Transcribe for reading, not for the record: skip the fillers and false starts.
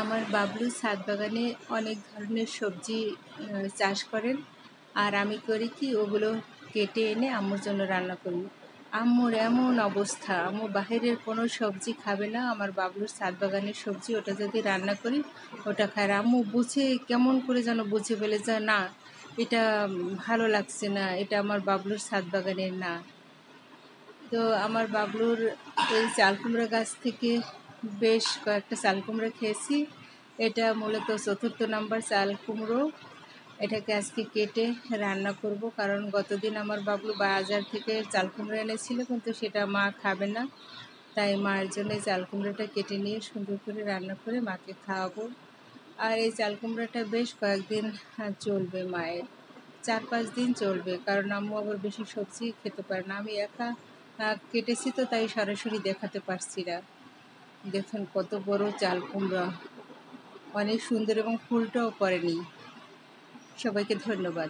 আমার বাবলু ছাদ বাগানে অনেক ধরনের সবজি চাষ করেন। আর আমি করি কি, ওগুলো কেটে এনে আম্মুর জন্য রান্না করি। আম্মুর এমন অবস্থা, আম্মু বাহিরের কোনো সবজি খাবে না, আমার বাবলুর ছাদ বাগানের সবজি ওটা যদি রান্না করি ওটা খায়। আম্মু বুঝে কেমন করে যেন বুঝে ফেলে যায়, না এটা ভালো লাগছে না, এটা আমার বাবলুর ছাদ বাগানের না। তো আমার বাবলুর এই চাল কুমড়া গাছ থেকে বেশ কয়েকটা চাল কুমড়া খেয়েছি। এটা মূলত ৪র্থ নাম্বার চাল কুমড়ো। এটাকে আজকে কেটে রান্না করব, কারণ গতদিন আমার বাবলু বাজার থেকে চাল কুমড়ো এনেছিল, কিন্তু সেটা মা খাবে না। তাই মায়ের জন্য এই চাল কুমড়োটা কেটে নিয়ে সুন্দর করে রান্না করে মাকে খাওয়াবো। আর এই চাল কুমড়োটা বেশ কয়েকদিন চলবে, মায়ের ৪-৫ দিন চলবে, কারণ আম্মু আবার বেশি সবজি খেতে পারে না। আমি একা কেটেছি তো, তাই সরাসরি দেখাতে পারছি না। দেখুন কত বড় চাল কুমড়া, অনেক সুন্দর এবং ফুলটাও পড়েনি। সবাইকে ধন্যবাদ।